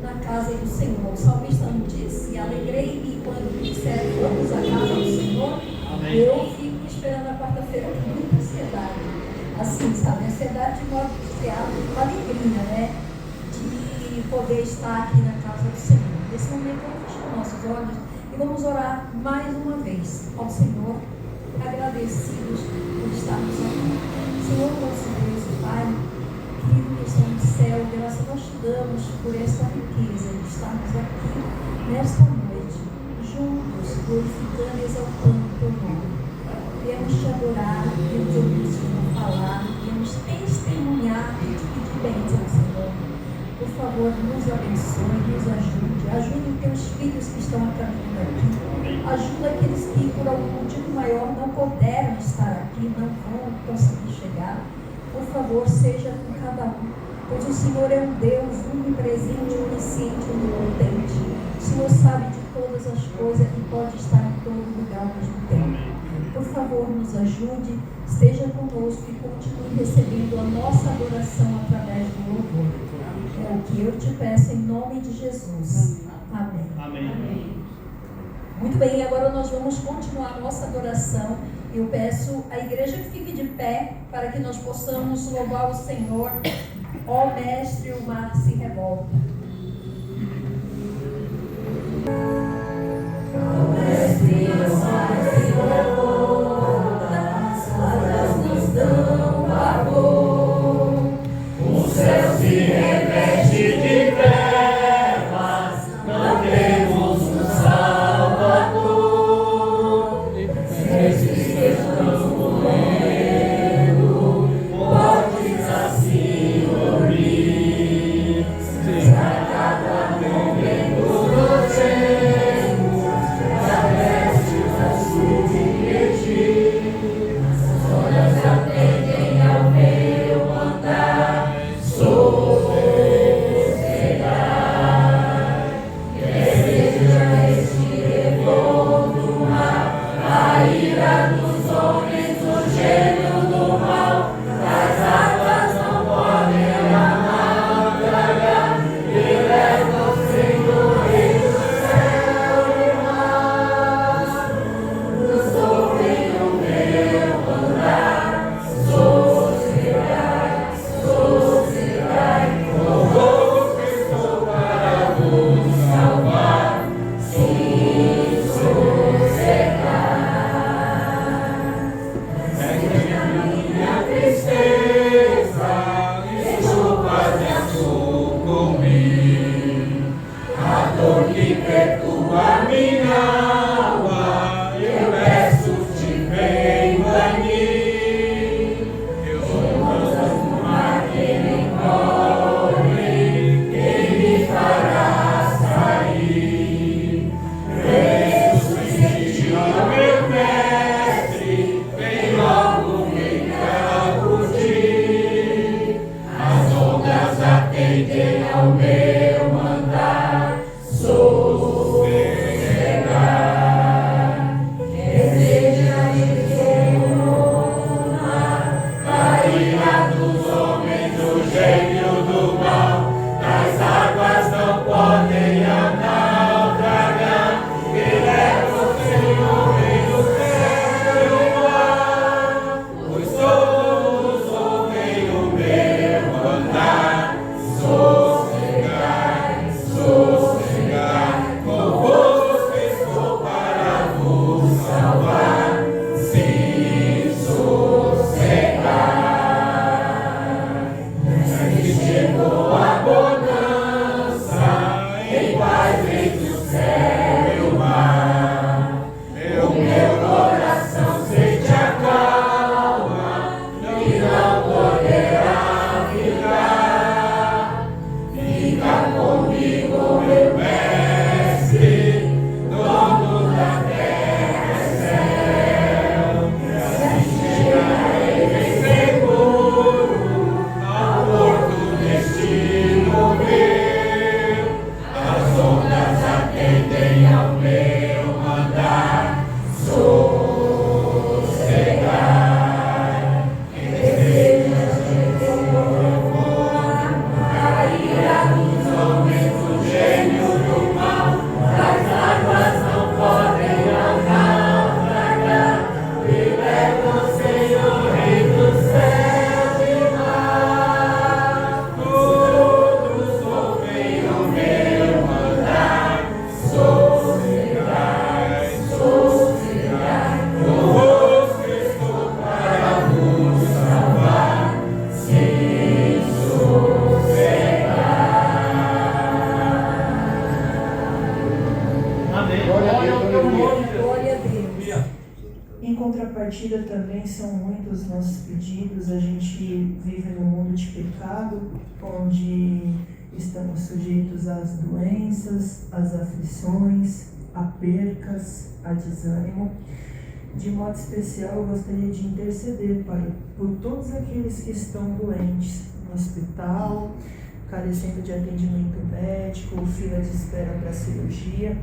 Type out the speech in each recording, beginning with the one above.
na casa do Senhor. O salmista não disse: alegrei-me quando me disseram vamos à casa do Senhor. Amém. Eu fico esperando a quarta-feira com muita ansiedade. Assim, sabe, ansiedade de modo que a alegria, né? De poder estar aqui na casa do Senhor. Nesse momento, vamos fechar nossos olhos e vamos orar mais uma vez ao Senhor, agradecidos por estarmos aqui. Senhor, nosso Deus e Pai, querido que está no céu, graças nós te damos por esta riqueza de estarmos aqui nesta noite, juntos, glorificando e exaltando o teu nome. Viemos te adorar, viemos ouvir o Senhor falar, viemos testemunhar e te pedir bênção, Senhor. Por favor, nos abençoe, nos ajude os teus filhos que estão a caminho aqui, ajuda aqueles que por algum motivo maior não puderam estar aqui, não vão conseguir chegar. Por favor, seja com cada um, pois o Senhor é um Deus onipresente, onisciente, onipotente. O Senhor sabe de todas as coisas e pode estar em todo lugar ao mesmo tempo. Por favor, nos ajude, esteja conosco e continue recebendo a nossa adoração através do louvor. É o que eu te peço em nome de Jesus. Amém. Amém. Muito bem, agora nós vamos continuar a nossa adoração. Eu peço à igreja que fique de pé para que nós possamos louvar o Senhor. Ó Mestre, o mar se revolta. Ó Mestre, o mar se revolta, as águas nos dão pavor, o céu se reveste de trevas, não temos um Salvador. Esses que estão morrendo, podes assim ouvir, sagrada momento dos céus, da leste a sul de ti, as ondas atendem ao meu andar, sossegai, deseja este revolto do mar, a ira dos homens, o gênio do mal, as águas não podem amar, tragar, e leva o Senhor Rei do céu e mar, nos ouvem o meu andar, sossegai, sossegai, louvor que estou para vos salvar, sim, sossegai. Segue a minha tristeza, deixo fazer sucumbir, a dor que perturba minha alma, eu peço-te, vem banir. Ondas do mar que me cobrem, quem me fará sair? Preço sentir o meu mestre, vem logo me acudir. As ondas atendem ao meu mandar, sossegai. Glória a Deus. Em contrapartida também são muitos nossos pedidos. A gente vive num mundo de pecado, onde estamos sujeitos às doenças, às aflições, a percas, a desânimo. De modo especial, eu gostaria de interceder, Pai, por todos aqueles que estão doentes no hospital, carecendo de atendimento médico, ou fila de espera para cirurgia.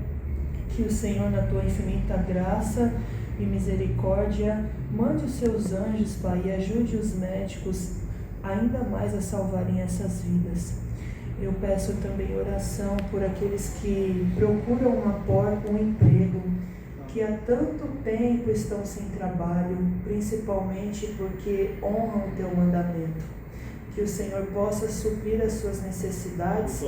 Que o Senhor, na tua infinita graça e misericórdia, mande os seus anjos, Pai, e ajude os médicos ainda mais a salvarem essas vidas. Eu peço também oração por aqueles que procuram um emprego, que há tanto tempo estão sem trabalho, principalmente porque honram o teu mandamento. Que o Senhor possa suprir as suas necessidades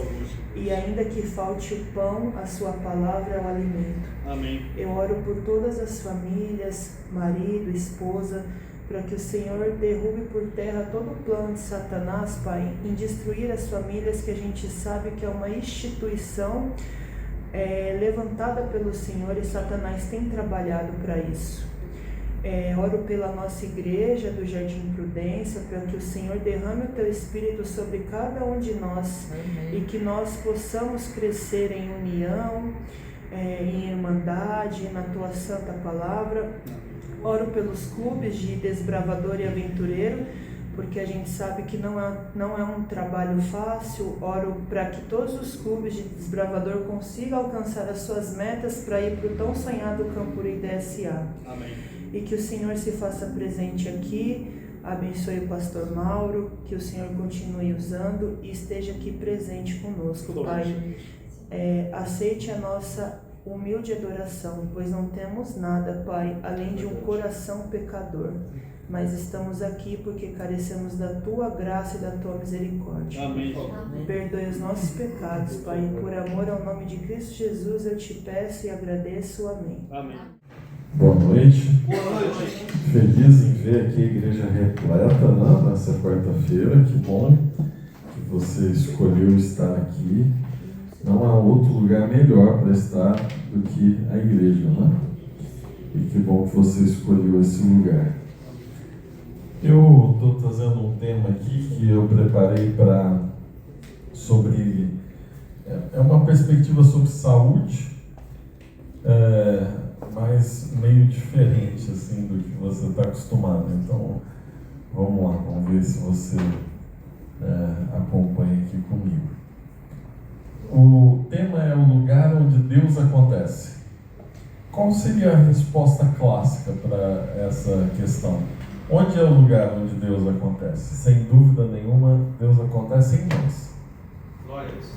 e ainda que falte o pão, a sua palavra é o alimento. Amém. Eu oro por todas as famílias, marido, esposa, para que o Senhor derrube por terra todo o plano de Satanás, Pai, em destruir as famílias, que a gente sabe que é uma instituição levantada pelo Senhor e Satanás tem trabalhado para isso. Oro pela nossa igreja do Jardim Prudência, para que o Senhor derrame o teu Espírito sobre cada um de nós. Amém. E que nós possamos crescer em união, em irmandade, na tua santa palavra. Oro pelos clubes de desbravador e aventureiro, porque a gente sabe que não é um trabalho fácil. Oro para que todos os clubes de desbravador consigam alcançar as suas metas para ir para o tão sonhado Campuri DSA. Amém. E que o Senhor se faça presente aqui, abençoe o pastor Mauro, que o Senhor continue usando e esteja aqui presente conosco, Pai. Aceite a nossa humilde adoração, pois não temos nada, Pai, além de um coração pecador. Mas estamos aqui porque carecemos da tua graça e da tua misericórdia. Amém. Perdoe os nossos pecados, Pai, e por amor ao nome de Cristo Jesus eu te peço e agradeço. Amém. Amém. Boa noite. Boa noite. Feliz em ver aqui a igreja repleta, né, nessa quarta-feira. Que bom que você escolheu estar aqui. Não há outro lugar melhor para estar do que a igreja, né? E que bom que você escolheu esse lugar. Eu estou trazendo um tema aqui que eu preparei sobre uma perspectiva sobre saúde, mas meio diferente assim do que você está acostumado. Então vamos lá, vamos ver se você acompanha aqui comigo. O tema é o lugar onde Deus acontece. Qual seria a resposta clássica para essa questão? Onde é o lugar onde Deus acontece? Sem dúvida nenhuma, Deus acontece em nós. Glórias.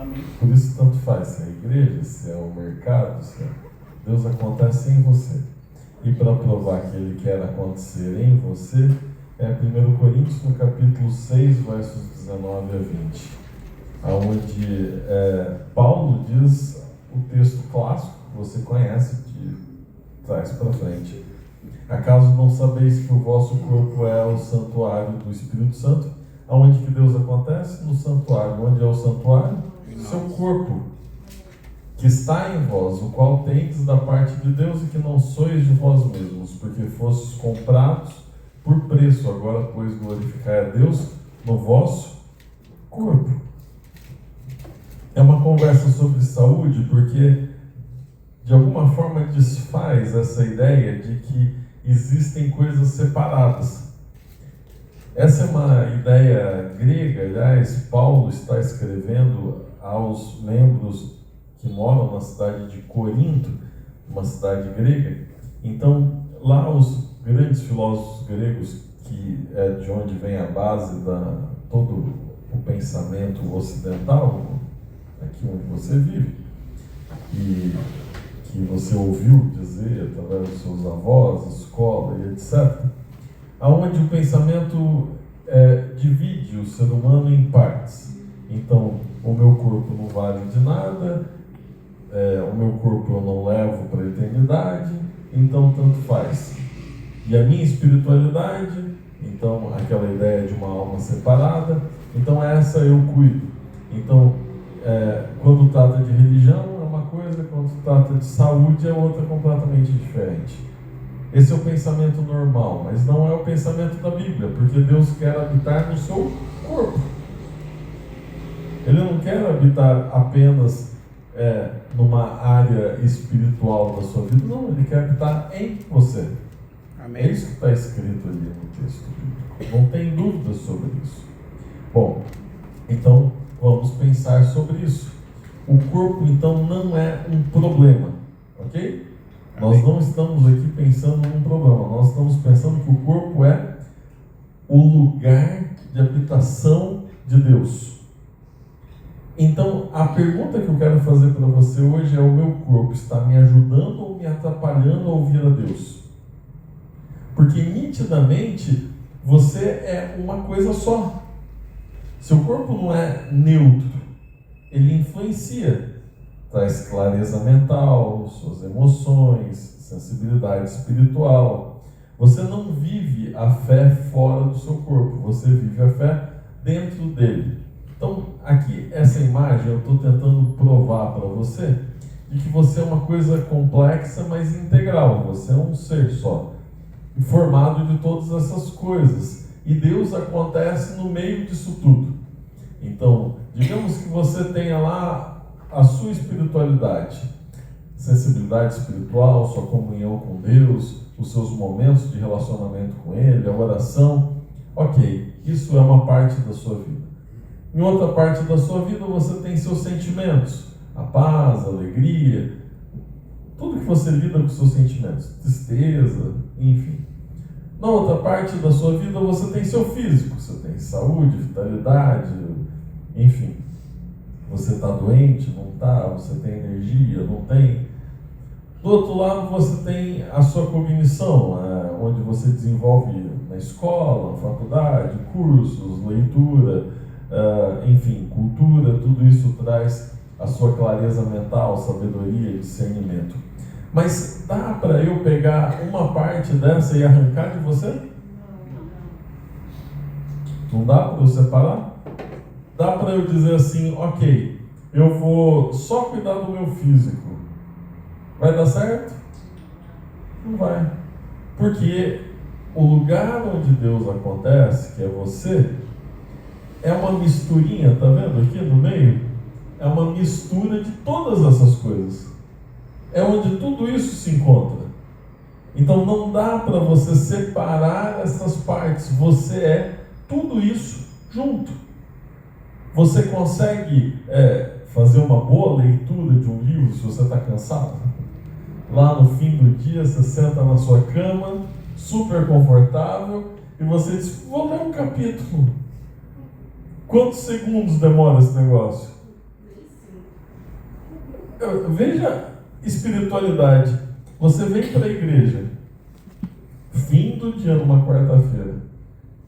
Amém. Por isso tanto faz se é a igreja, se é o mercado, Deus acontece em você. E para provar que Ele quer acontecer em você, 1 Coríntios no capítulo 6, versos 19 a 20. Onde Paulo diz o texto clássico que você conhece de trás para frente. Acaso não sabeis que o vosso corpo é o santuário do Espírito Santo? Aonde que Deus acontece? No santuário. Onde é o santuário? Seu corpo, que está em vós, o qual tendes da parte de Deus, e que não sois de vós mesmos, porque fostes comprados por preço. Agora, pois, glorificai a Deus no vosso corpo. É uma conversa sobre saúde, porque de alguma forma desfaz essa ideia de que existem coisas separadas. Essa é uma ideia grega. Aliás, Paulo está escrevendo aos membros que moram na cidade de Corinto, uma cidade grega. Então, lá os grandes filósofos gregos, que é de onde vem a base da todo o pensamento ocidental, aqui onde você vive, e que você ouviu dizer através dos seus avós, escola e etc., aonde o pensamento divide o ser humano em partes. Então, o meu corpo não vale de nada, o meu corpo eu não levo para a eternidade, então tanto faz. E a minha espiritualidade, então aquela ideia de uma alma separada, então essa eu cuido. Então, quando trata de religião, é uma coisa, coisa, quando se trata de saúde é outra completamente diferente. Esse é o pensamento normal, mas não é o pensamento da Bíblia, porque Deus quer habitar no seu corpo. Ele não quer habitar apenas numa área espiritual da sua vida, não, Ele quer habitar em você. Amém. É isso que está escrito ali no texto bíblico. Não tem dúvida sobre isso. Bom, então vamos pensar sobre isso. O corpo, então, não é um problema, ok? Nós não estamos aqui pensando num problema, nós estamos pensando que o corpo é o lugar de habitação de Deus. Então, a pergunta que eu quero fazer para você hoje é: o meu corpo está me ajudando ou me atrapalhando a ouvir a Deus? Porque nitidamente você é uma coisa só. Seu corpo não é neutro, ele influencia. Traz clareza mental, suas emoções, sensibilidade espiritual. Você não vive a fé fora do seu corpo, você vive a fé dentro dele. Então, aqui, essa imagem eu estou tentando provar para você de que você é uma coisa complexa, mas integral. Você é um ser só, formado de todas essas coisas. E Deus acontece no meio disso tudo. Então, digamos que você tenha lá a sua espiritualidade, sensibilidade espiritual, sua comunhão com Deus, os seus momentos de relacionamento com Ele, a oração. Ok, isso é uma parte da sua vida. Em outra parte da sua vida você tem seus sentimentos, a paz, a alegria, tudo que você lida com seus sentimentos, tristeza, enfim. Na outra parte da sua vida você tem seu físico, você tem saúde, vitalidade, enfim. Você está doente, não está, você tem energia, não tem. Do outro lado você tem a sua cognição, onde você desenvolve na escola, na faculdade, cursos, leitura, enfim, cultura, tudo isso traz a sua clareza mental, sabedoria e discernimento. Mas dá para eu pegar uma parte dessa e arrancar de você? Não dá para eu separar? Dá para eu dizer assim: ok, eu vou só cuidar do meu físico. Vai dar certo? Não vai. Porque o lugar onde Deus acontece, que é você, é uma misturinha, tá vendo aqui no meio? É uma mistura de todas essas coisas. É onde tudo isso se encontra. Então não dá para você separar essas partes. Você é tudo isso junto. Você consegue fazer uma boa leitura de um livro se você está cansado? Lá no fim do dia você senta na sua cama, super confortável, e você diz: vou ler um capítulo. Quantos segundos demora esse negócio? Veja espiritualidade. Você vem para a igreja, fim do dia numa quarta-feira,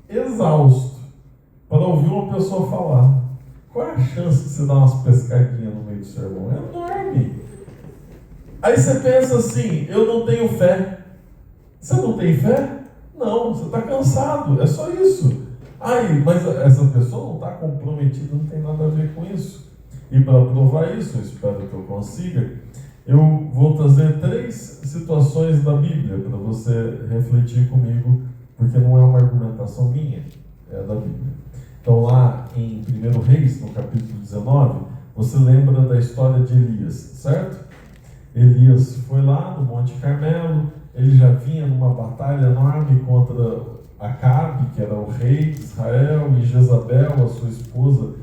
exausto, para ouvir uma pessoa falar. Qual é a chance de você dar umas pescadinhas no meio do sermão? É enorme. Aí você pensa assim: eu não tenho fé. Você não tem fé? Não, você está cansado, é só isso. Ai, mas essa pessoa não está comprometida, não tem nada a ver com isso. E para provar isso, eu espero que eu consiga, eu vou trazer 3 situações da Bíblia para você refletir comigo, porque não é uma argumentação minha, é da Bíblia. Então lá em 1 Reis, no capítulo 19, você lembra da história de Elias, certo? Elias foi lá no Monte Carmelo, ele já vinha numa batalha enorme contra Acabe, que era o rei de Israel, e Jezabel, a sua esposa,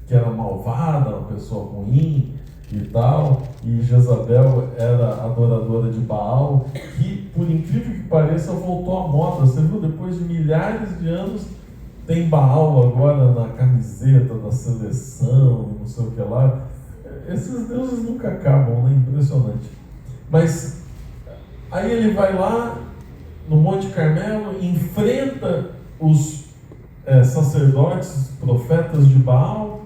que era malvada, uma pessoa ruim e tal, e Jezabel era adoradora de Baal, que, por incrível que pareça, voltou à moda. Você viu, depois de milhares de anos, tem Baal agora na camiseta da seleção e não sei o que lá. Esses deuses nunca acabam, né? Impressionante. Mas aí ele vai lá no Monte Carmelo, enfrenta os sacerdotes, profetas de Baal,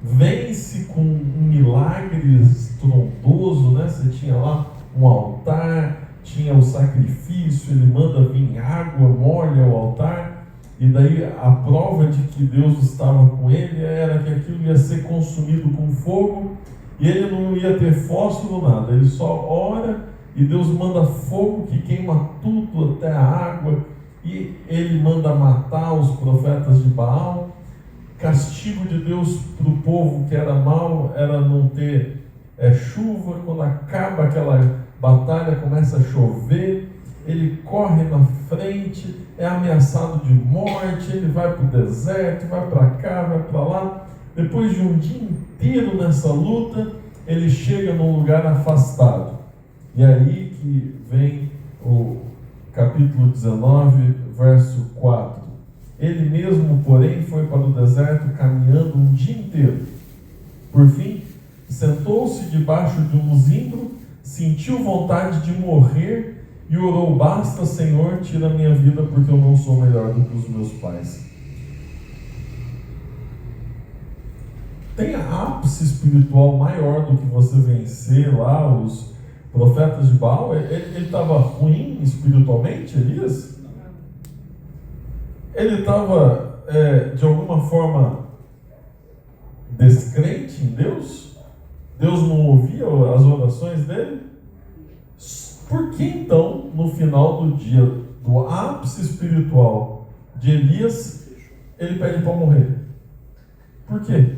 vence com um milagre estrondoso, né? Você tinha lá um altar, tinha o sacrifício, ele manda vir água, molha o altar, e daí a prova de que Deus estava com ele era que aquilo ia ser consumido com fogo, E ele não ia ter fósforo, nada. Ele só ora e Deus manda fogo que queima tudo, até a água. E ele manda matar os profetas de Baal. Castigo de Deus para o povo que era mau era não ter chuva. Quando acaba aquela batalha, começa a chover. Ele corre na frente, é ameaçado de morte. Ele vai para o deserto, vai para cá, vai para lá. Depois de um dia inteiro nessa luta, ele chega num lugar afastado. E aí que vem o capítulo 19, verso 4. Ele mesmo, porém, foi para o deserto caminhando um dia inteiro. Por fim, sentou-se debaixo de um zimbro, sentiu vontade de morrer e orou: basta, Senhor, tira a minha vida, porque eu não sou melhor do que os meus pais. Tem ápice espiritual maior do que você vencer lá os profetas de Baal? Ele estava ruim espiritualmente, Elias? Ele estava, de alguma forma, descrente em Deus? Deus não ouvia as orações dele? Por que então, no final do dia, do ápice espiritual de Elias, ele pede para morrer? Por quê?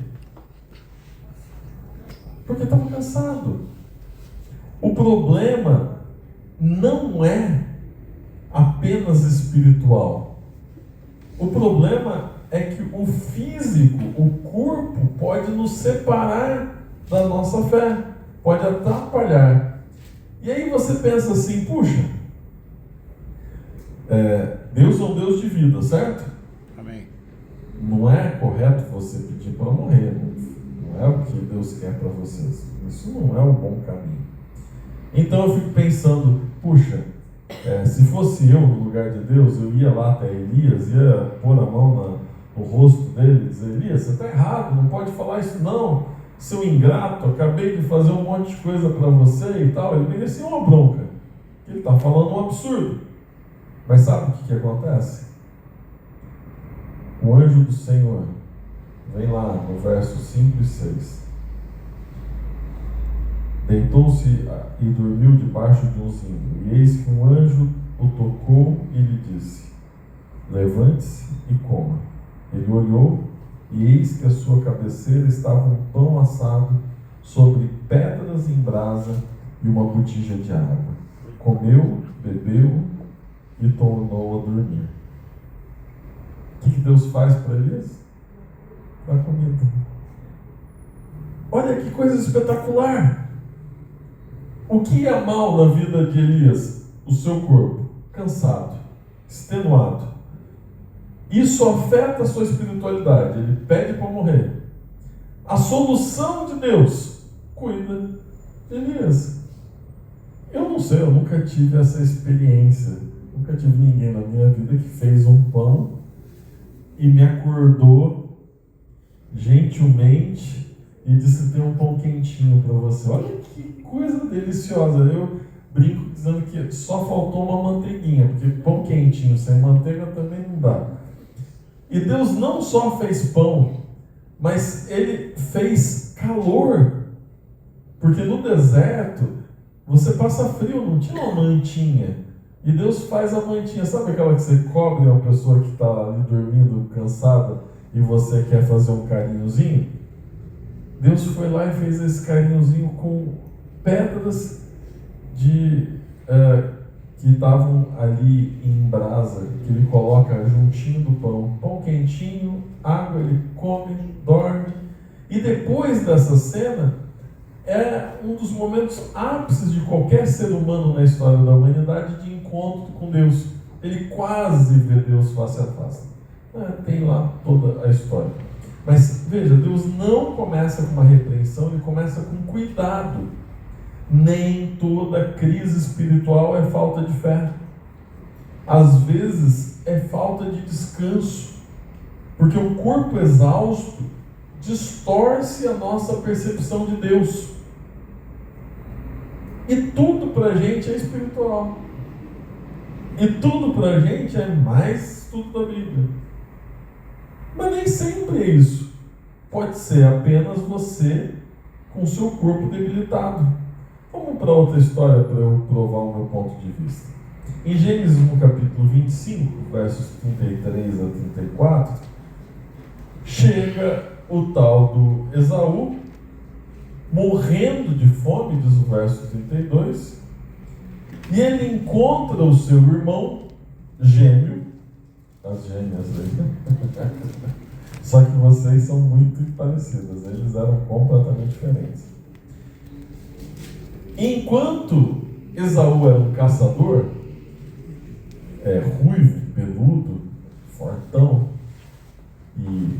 Porque estava cansado. O problema não é apenas espiritual. O problema é que o físico, o corpo, pode nos separar da nossa fé, pode atrapalhar. E aí você pensa assim: puxa, Deus é um Deus de vida, certo? Amém. Não é correto você pedir para morrer, não é o que Deus quer para vocês. Isso não é um bom caminho. Então eu fico pensando, puxa, se fosse eu no lugar de Deus, eu ia lá até Elias, ia pôr a mão no rosto dele e dizer: Elias, você está errado, não pode falar isso não, seu ingrato, acabei de fazer um monte de coisa para você e tal. Ele merecia uma bronca, ele está falando um absurdo. Mas sabe o que acontece? O anjo do Senhor vem lá no verso 5 e 6. Deitou-se e dormiu debaixo de um zimbro. E eis que um anjo o tocou e lhe disse: levante-se e coma. Ele olhou, e eis que à sua cabeceira estava um pão assado sobre pedras em brasa e uma botija de água. Comeu, bebeu e tornou a dormir. O que Deus faz para eles? Dá comida. Olha que coisa espetacular! O que ia mal na vida de Elias? O seu corpo, cansado, extenuado. Isso afeta a sua espiritualidade. Ele pede para morrer. A solução de Deus: cuida de Elias. Eu não sei, eu nunca tive essa experiência. Nunca tive ninguém na minha vida que fez um pão e me acordou gentilmente e disse: tem um pão quentinho para você. Olha que coisa deliciosa. Eu brinco dizendo que só faltou uma manteiguinha, porque pão quentinho sem manteiga também não dá. E Deus não só fez pão, mas Ele fez calor. Porque no deserto você passa frio, não tinha uma mantinha. E Deus faz a mantinha. Sabe aquela que você cobre uma pessoa que está ali dormindo, cansada, e você quer fazer um carinhozinho? Deus foi lá e fez esse carinhozinho com pedras que estavam ali em brasa, que Ele coloca juntinho do pão. Pão quentinho, água, Ele come, dorme. E depois dessa cena, é um dos momentos ápices de qualquer ser humano na história da humanidade de encontro com Deus. Ele quase vê Deus face a face. Tem lá toda a história. Mas veja, Deus não começa com uma repreensão, Ele começa com cuidado. Nem toda crise espiritual é falta de fé. Às vezes é falta de descanso, porque o corpo exausto distorce a nossa percepção de Deus. E tudo pra gente é espiritual. E tudo pra gente é mais estudo da Bíblia. Mas nem sempre é isso. Pode ser apenas você com o seu corpo debilitado. Vamos para outra história para eu provar o meu ponto de vista. Em Gênesis, no capítulo 25, versos 33 a 34, chega o tal do Esaú, morrendo de fome, diz o verso 32, e ele encontra o seu irmão gêmeo, as gêmeas aí, só que vocês são muito parecidas, eles eram completamente diferentes. Enquanto Esaú era um caçador, ruivo, peludo, fortão e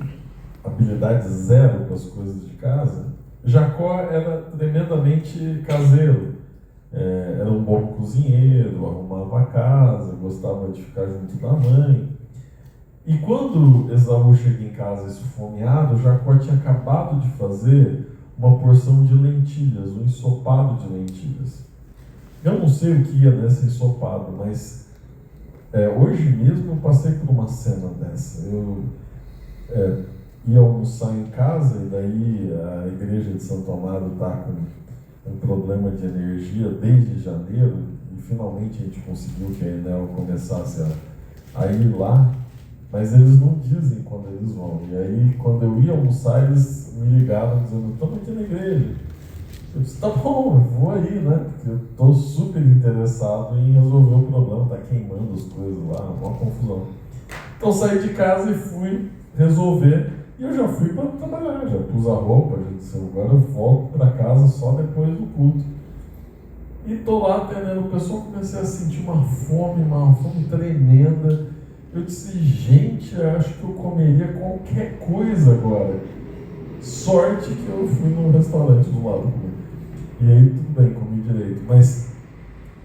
habilidade zero com as coisas de casa, Jacó era tremendamente caseiro. Era um bom cozinheiro, arrumava a casa, gostava de ficar junto da mãe. E quando Esaú chega em casa esfomeado, Jacó tinha acabado de fazer uma porção de lentilhas, um ensopado de lentilhas. Eu não sei o que ia nesse ensopado, mas hoje mesmo eu passei por uma cena dessa. Eu ia almoçar em casa e daí a igreja de Santo Amaro está com um problema de energia desde janeiro e finalmente a gente conseguiu que a Enel começasse a ir lá, mas eles não dizem quando eles vão. E aí quando eu ia almoçar eles me ligaram dizendo: estamos aqui na igreja. Eu disse: tá bom, eu vou aí, né? Porque eu estou super interessado em resolver o problema, está queimando as coisas lá, uma confusão. Então saí de casa e fui resolver. E eu já fui para trabalhar, já pus a roupa, já disse: agora eu volto para casa só depois do culto. E estou lá atendendo o pessoal, comecei a sentir uma fome tremenda. Eu disse: gente, eu acho que eu comeria qualquer coisa agora. Sorte que eu fui num restaurante do lado comigo. E aí tudo bem, comi direito. Mas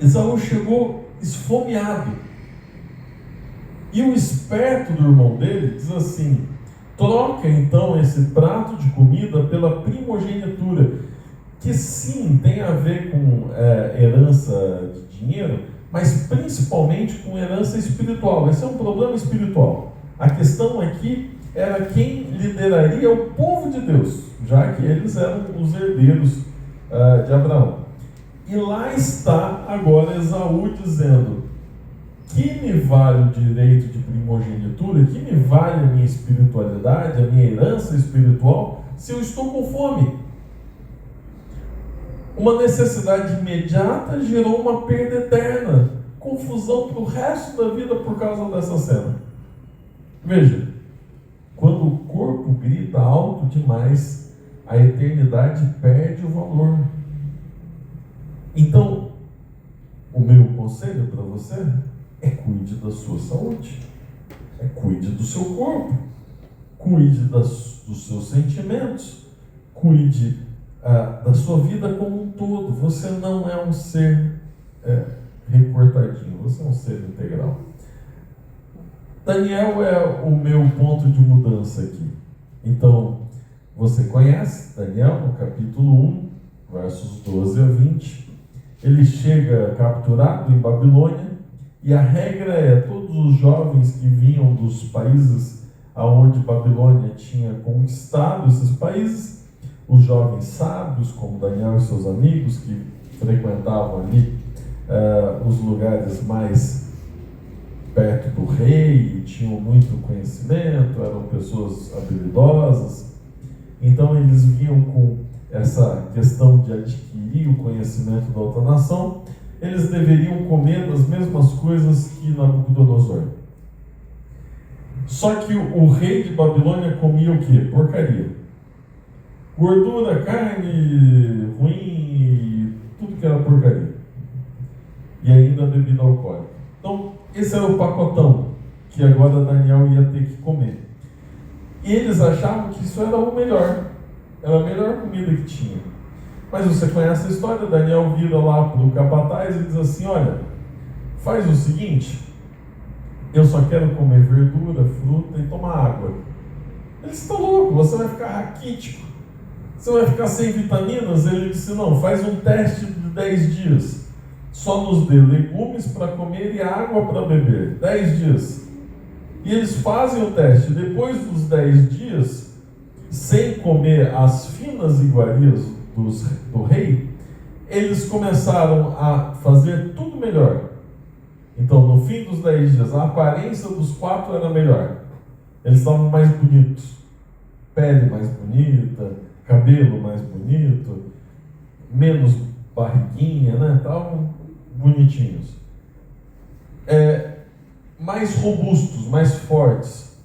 Esaú chegou esfomeado. E o esperto do irmão dele diz assim: troca então esse prato de comida pela primogenitura, que sim, tem a ver com herança de dinheiro, mas principalmente com herança espiritual. Esse é um problema espiritual. A questão aqui era quem lideraria o povo de Deus, já que eles eram os herdeiros de Abraão. E lá está agora Esaú dizendo: que me vale o direito de primogenitura, que me vale a minha espiritualidade, a minha herança espiritual, se eu estou com fome? Uma necessidade imediata gerou uma perda eterna, confusão para o resto da vida por causa dessa cena. Veja, quando o corpo grita alto demais, a eternidade perde o valor. Então, o meu conselho para você cuide da sua saúde, cuide do seu corpo, cuide dos seus sentimentos, cuide da sua vida como um todo. Você não é um ser recortadinho, você é um ser integral. Daniel é o meu ponto de mudança aqui. Então, você conhece Daniel no capítulo 1, versos 12 a 20. Ele chega capturado em Babilônia. E a regra todos os jovens que vinham dos países aonde Babilônia tinha conquistado esses países, os jovens sábios, como Daniel e seus amigos, que frequentavam ali os lugares mais perto do rei, e tinham muito conhecimento, eram pessoas habilidosas. Então eles vinham com essa questão de adquirir o conhecimento da outra nação. Eles deveriam comer as mesmas coisas que Nabucodonosor. Só que o rei de Babilônia comia o quê? Porcaria. Gordura, carne ruim, tudo que era porcaria. E ainda bebida alcoólica. Então, esse era o pacotão que agora Daniel ia ter que comer. E eles achavam que isso era o melhor. Era a melhor comida que tinha. Mas você conhece a história. Daniel vira lá para o capataz e diz assim: olha, faz o seguinte, eu só quero comer verdura, fruta e tomar água. Ele disse: tá louco, você vai ficar raquítico, você vai ficar sem vitaminas? Ele disse: não, faz um teste de 10 dias, só nos dê legumes para comer e água para beber, 10 dias. E eles fazem o teste. Depois dos 10 dias, sem comer as finas iguarias do rei, eles começaram a fazer tudo melhor. Então, no fim dos 10 dias, a aparência dos 4 era melhor. Eles estavam mais bonitos. Pele mais bonita, cabelo mais bonito, menos barriguinha, né? Estavam bonitinhos. Mais robustos, mais fortes.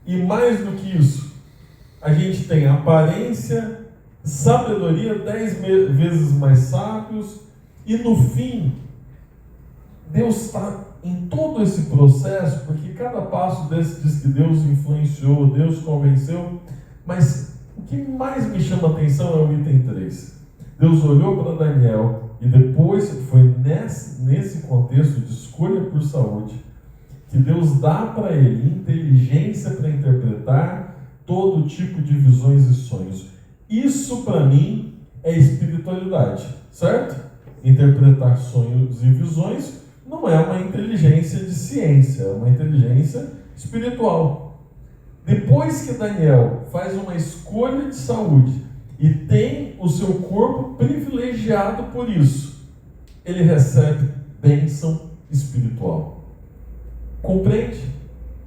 E mais do que isso, a gente tem aparência, sabedoria, 10 vezes mais sábios, e no fim, Deus está em todo esse processo, porque cada passo desse diz que Deus influenciou, Deus convenceu, mas o que mais me chama a atenção é o item 3. Deus olhou para Daniel, e depois foi nesse contexto de escolha por saúde, que Deus dá para ele inteligência para interpretar todo tipo de visões e sonhos. Isso para mim é espiritualidade, certo? Interpretar sonhos e visões não é uma inteligência de ciência, é uma inteligência espiritual. Depois que Daniel faz uma escolha de saúde e tem o seu corpo privilegiado por isso, ele recebe bênção espiritual. Compreende?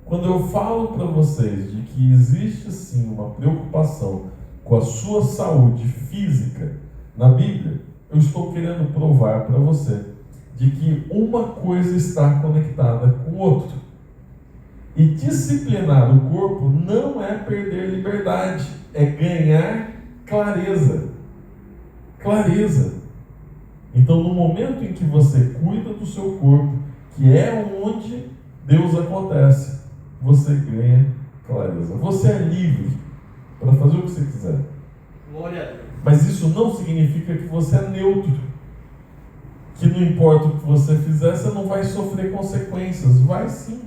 Quando eu falo para vocês de que existe sim uma preocupação com a sua saúde física na Bíblia, eu estou querendo provar para você de que uma coisa está conectada com o outro. E disciplinar o corpo não é perder liberdade, é ganhar clareza. Clareza. Então, no momento em que você cuida do seu corpo, que é onde Deus acontece, você ganha clareza. Você é livre para fazer o que você quiser. Glória a Deus. Mas isso não significa que você é neutro. Que não importa o que você fizer, você não vai sofrer consequências. Vai sim.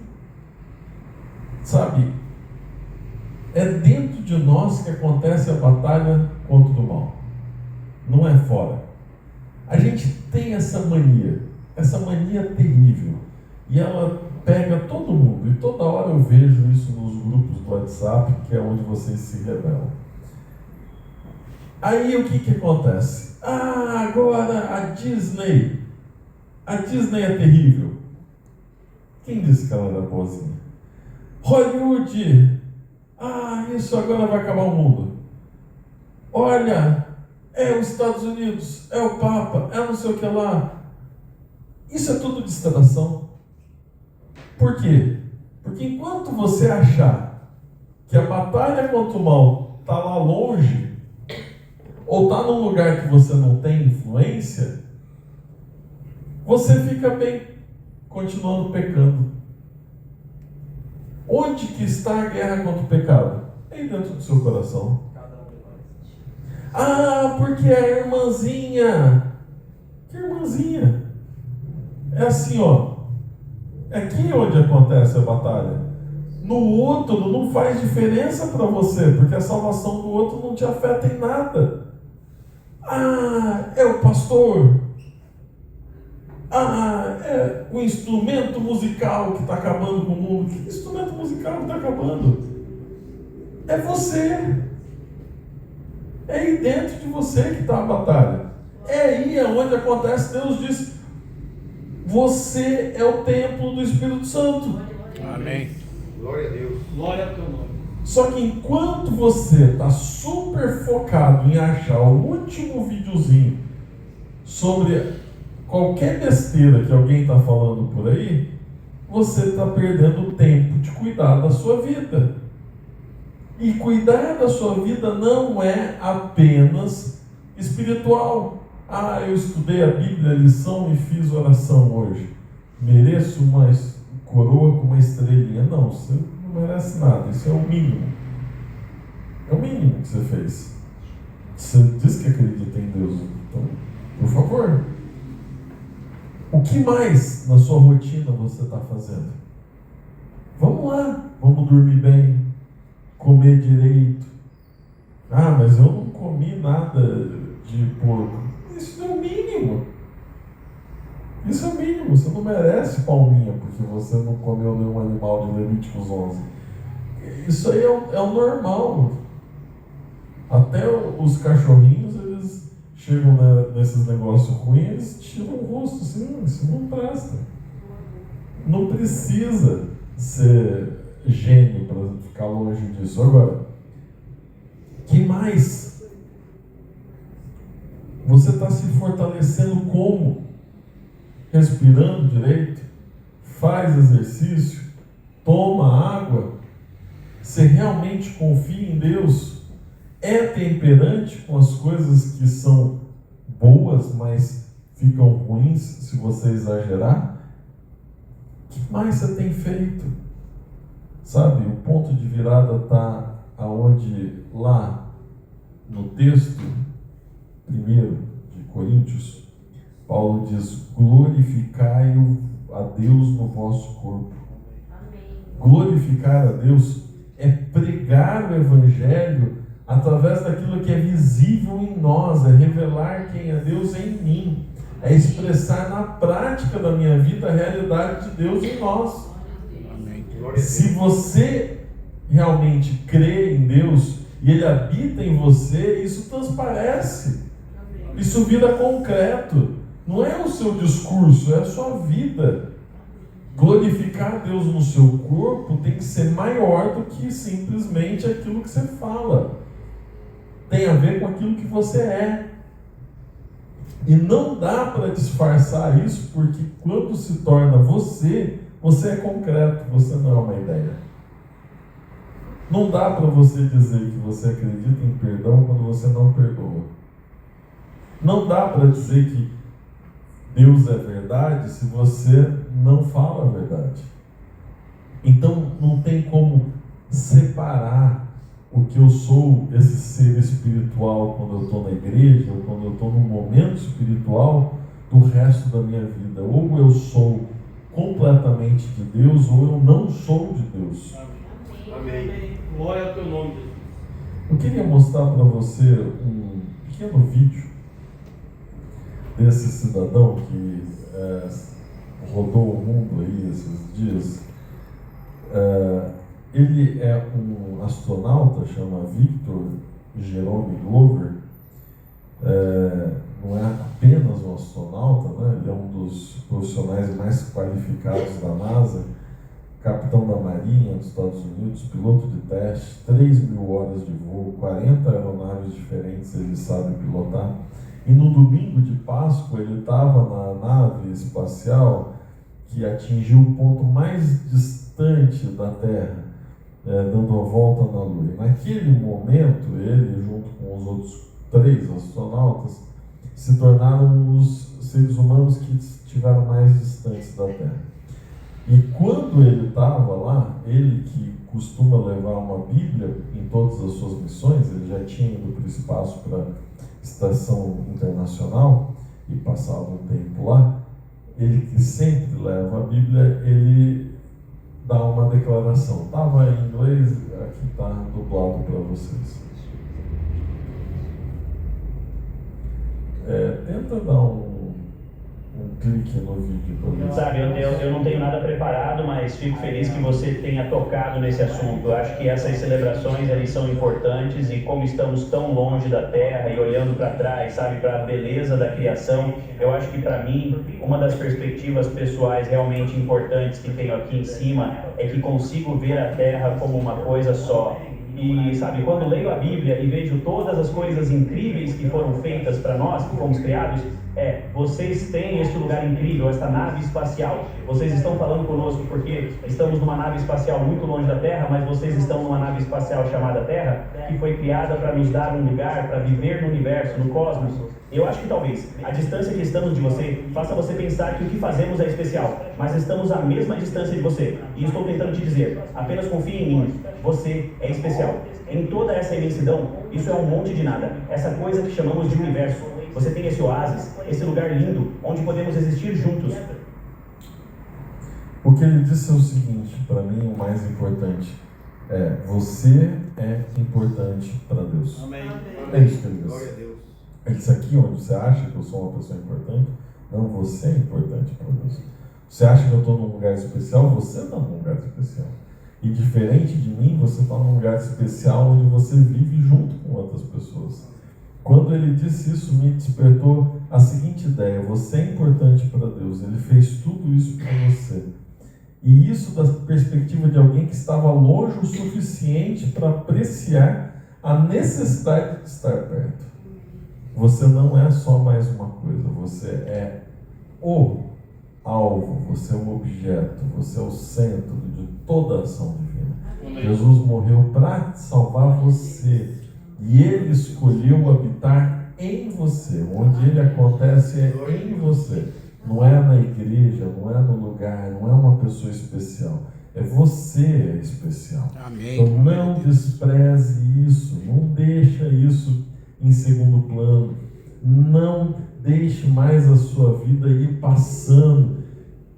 Sabe? É dentro de nós que acontece a batalha contra o mal. Não é fora. A gente tem essa mania terrível. E ela pega todo mundo. E toda hora eu vejo isso nos grupos do WhatsApp, que é onde vocês se rebelam. Aí o que acontece? Agora a Disney é terrível. Quem disse que ela era boazinha? Hollywood, isso agora vai acabar o mundo. Olha, é os Estados Unidos, é o Papa, é não sei o que lá. Isso é tudo distração. Por quê? Porque enquanto você achar que a batalha contra o mal está lá longe, ou está num lugar que você não tem influência, você fica bem continuando pecando. Onde que está a guerra contra o pecado? É aí dentro do seu coração. Porque a irmãzinha. Que irmãzinha? É assim, ó. É aqui onde acontece a batalha. No outro não faz diferença para você, porque a salvação do outro não te afeta em nada. É o pastor. É o instrumento musical que está acabando com o mundo. Que instrumento musical que está acabando? É você. É aí dentro de você que está a batalha. É aí onde acontece. Deus diz: você é o templo do Espírito Santo. Amém. Glória a Deus. Glória ao teu nome. Só que enquanto você está super focado em achar o último videozinho sobre qualquer besteira que alguém está falando por aí, você está perdendo o tempo de cuidar da sua vida. E cuidar da sua vida não é apenas espiritual. Eu estudei a Bíblia, a lição e fiz oração hoje. Mereço uma coroa com uma estrelinha. Não, você não merece nada. Isso é o mínimo. É o mínimo que você fez. Você diz que acredita em Deus. Então, por favor. O que mais na sua rotina você está fazendo? Vamos lá. Vamos dormir bem. Comer direito. Mas eu não comi nada de porco. Isso é o mínimo. Isso é o mínimo. Você não merece palminha porque você não comeu nenhum animal de Levíticos 11. Isso aí é o normal. Até os cachorrinhos, eles chegam nesses negócios ruins, eles tiram o rosto assim, isso não presta. Não precisa ser gênio para ficar longe disso. Agora, que mais? Você está se fortalecendo como? Respirando direito, faz exercício, toma água. Você realmente confia em Deus? É temperante com as coisas que são boas, mas ficam ruins se você exagerar? O que mais você tem feito? Sabe, o ponto de virada está aonde? Lá no texto 1 de Coríntios, Paulo diz: glorificai a Deus no vosso corpo. Amém. Glorificar a Deus é pregar o Evangelho através daquilo que é visível em nós, é revelar quem é Deus em mim, é expressar na prática da minha vida a realidade de Deus em nós. Amém. Se você realmente crê em Deus e Ele habita em você, isso transparece, isso vira concreto. Não é o seu discurso, é a sua vida. Glorificar a Deus no seu corpo tem que ser maior do que simplesmente aquilo que você fala. Tem a ver com aquilo que você é. E não dá para disfarçar isso, porque quando se torna você é concreto, você não é uma ideia. Não dá para você dizer que você acredita em perdão quando você não perdoa. Não dá para dizer que Deus é verdade se você não fala a verdade. Então não tem como separar o que eu sou, esse ser espiritual, quando eu estou na igreja, ou quando eu estou num momento espiritual, do resto da minha vida. Ou eu sou completamente de Deus, ou eu não sou de Deus. Amém. Glória ao teu nome. Eu queria mostrar para você um pequeno vídeo desse cidadão que rodou o mundo aí esses dias. Ele é um astronauta, chama Victor Jerome Glover. Não é apenas um astronauta, né? Ele é um dos profissionais mais qualificados da NASA, capitão da Marinha dos Estados Unidos, piloto de teste, 3.000 horas de voo, 40 aeronaves diferentes ele sabe pilotar. E no domingo de Páscoa ele estava na nave espacial que atingiu o ponto mais distante da Terra, dando a volta na Lua. E naquele momento, ele, junto com os outros 3 astronautas, se tornaram os seres humanos que estiveram mais distantes da Terra. E quando ele estava lá, ele que costuma levar uma Bíblia em todas as suas missões, ele já tinha ido para o espaço, para a Estação Internacional, e passava um tempo lá. Ele que sempre leva a Bíblia, ele dá uma declaração. Estava em inglês, aqui está dublado para vocês. Tenta dar um clique no vídeo para mim. Sabe, eu não tenho nada preparado, mas fico feliz que você tenha tocado nesse assunto. Eu acho que essas celebrações eles são importantes, e como estamos tão longe da Terra e olhando para trás, sabe, para a beleza da criação, eu acho que para mim, uma das perspectivas pessoais realmente importantes que tenho aqui em cima é que consigo ver a Terra como uma coisa só. E sabe, quando leio a Bíblia e vejo todas as coisas incríveis que foram feitas para nós, que fomos criados, vocês têm este lugar incrível, esta nave espacial. Vocês estão falando conosco porque estamos numa nave espacial muito longe da Terra, mas vocês estão numa nave espacial chamada Terra, que foi criada para nos dar um lugar, para viver no universo, no cosmos. Eu acho que talvez a distância que estamos de você faça você pensar que o que fazemos é especial, mas estamos à mesma distância de você. E estou tentando te dizer, apenas confie em mim, você é especial. Em toda essa imensidão, isso é um monte de nada, essa coisa que chamamos de universo. Você tem esse oásis, esse lugar lindo, onde podemos existir juntos. O que ele disse é o seguinte, para mim o mais importante é: você é importante para Deus. Amém. É isso que ele disse. Glória a Deus. Ele disse: aqui onde você acha que eu sou uma pessoa importante, não, você é importante para Deus. Você acha que eu estou num lugar especial, você está num lugar especial. E diferente de mim, você está num lugar especial onde você vive junto com outras pessoas. Quando ele disse isso, me despertou a seguinte ideia: você é importante para Deus, ele fez tudo isso para você. E isso da perspectiva de alguém que estava longe o suficiente para apreciar a necessidade de estar perto. Você não é só mais uma coisa, você é o alvo, você é o objeto, você é o centro de toda a ação divina. Jesus morreu para salvar você e Ele escolheu habitar em você. Onde Ele acontece é em você. Não é na igreja, não é no lugar, não é uma pessoa especial. É você especial. Amém. Então não despreze isso, não deixa isso em segundo plano. Não deixe mais a sua vida ir passando.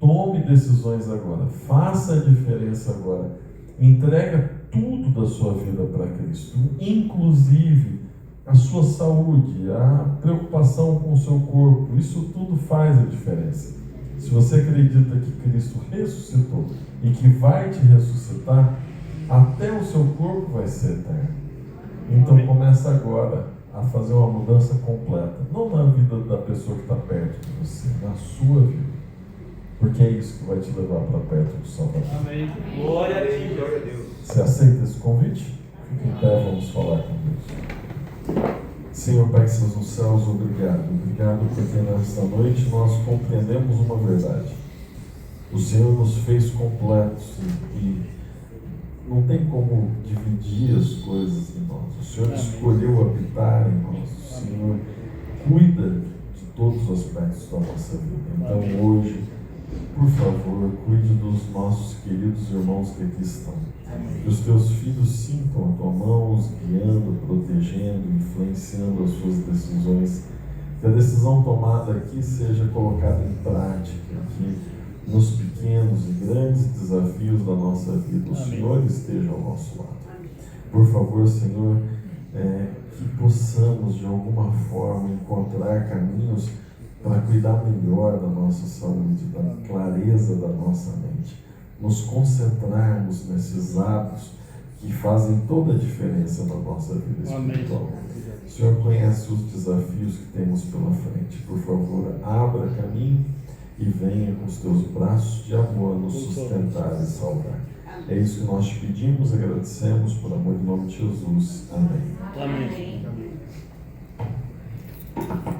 Tome decisões agora, faça a diferença agora. Entrega tudo da sua vida para Cristo, inclusive a sua saúde, a preocupação com o seu corpo. Isso tudo faz a diferença. Se você acredita que Cristo ressuscitou e que vai te ressuscitar, até o seu corpo vai ser eterno. Então começa agora a fazer uma mudança completa, não na vida da pessoa que está perto de você, na sua vida, porque é isso que vai te levar para perto do Salvador. Amém. Glória a Ti, glória a Deus. Você aceita esse convite? Fique em pé, vamos falar com Deus. Senhor Pai que estás nos céus, obrigado. Obrigado porque nesta noite nós compreendemos uma verdade. O Senhor nos fez completos e não tem como dividir as coisas em nós. O Senhor escolheu habitar em nós. O Senhor cuida de todos os aspectos da nossa vida. Então hoje, por favor, cuide dos nossos queridos irmãos que aqui estão. Que os teus filhos sintam a tua mão, os guiando, protegendo, influenciando as suas decisões. Que a decisão tomada aqui seja colocada em prática, que nos pequenos e grandes desafios da nossa vida o Senhor esteja ao nosso lado. Por favor, Senhor, que possamos de alguma forma encontrar caminhos para cuidar melhor da nossa saúde, da clareza da nossa mente, nos concentrarmos nesses hábitos que fazem toda a diferença na nossa vida espiritual. O Senhor conhece os desafios que temos pela frente. Por favor, abra caminho e venha com os teus braços de amor nos sustentar e salvar. É isso que nós te pedimos, agradecemos por amor em nome de Jesus. Amém. Amém.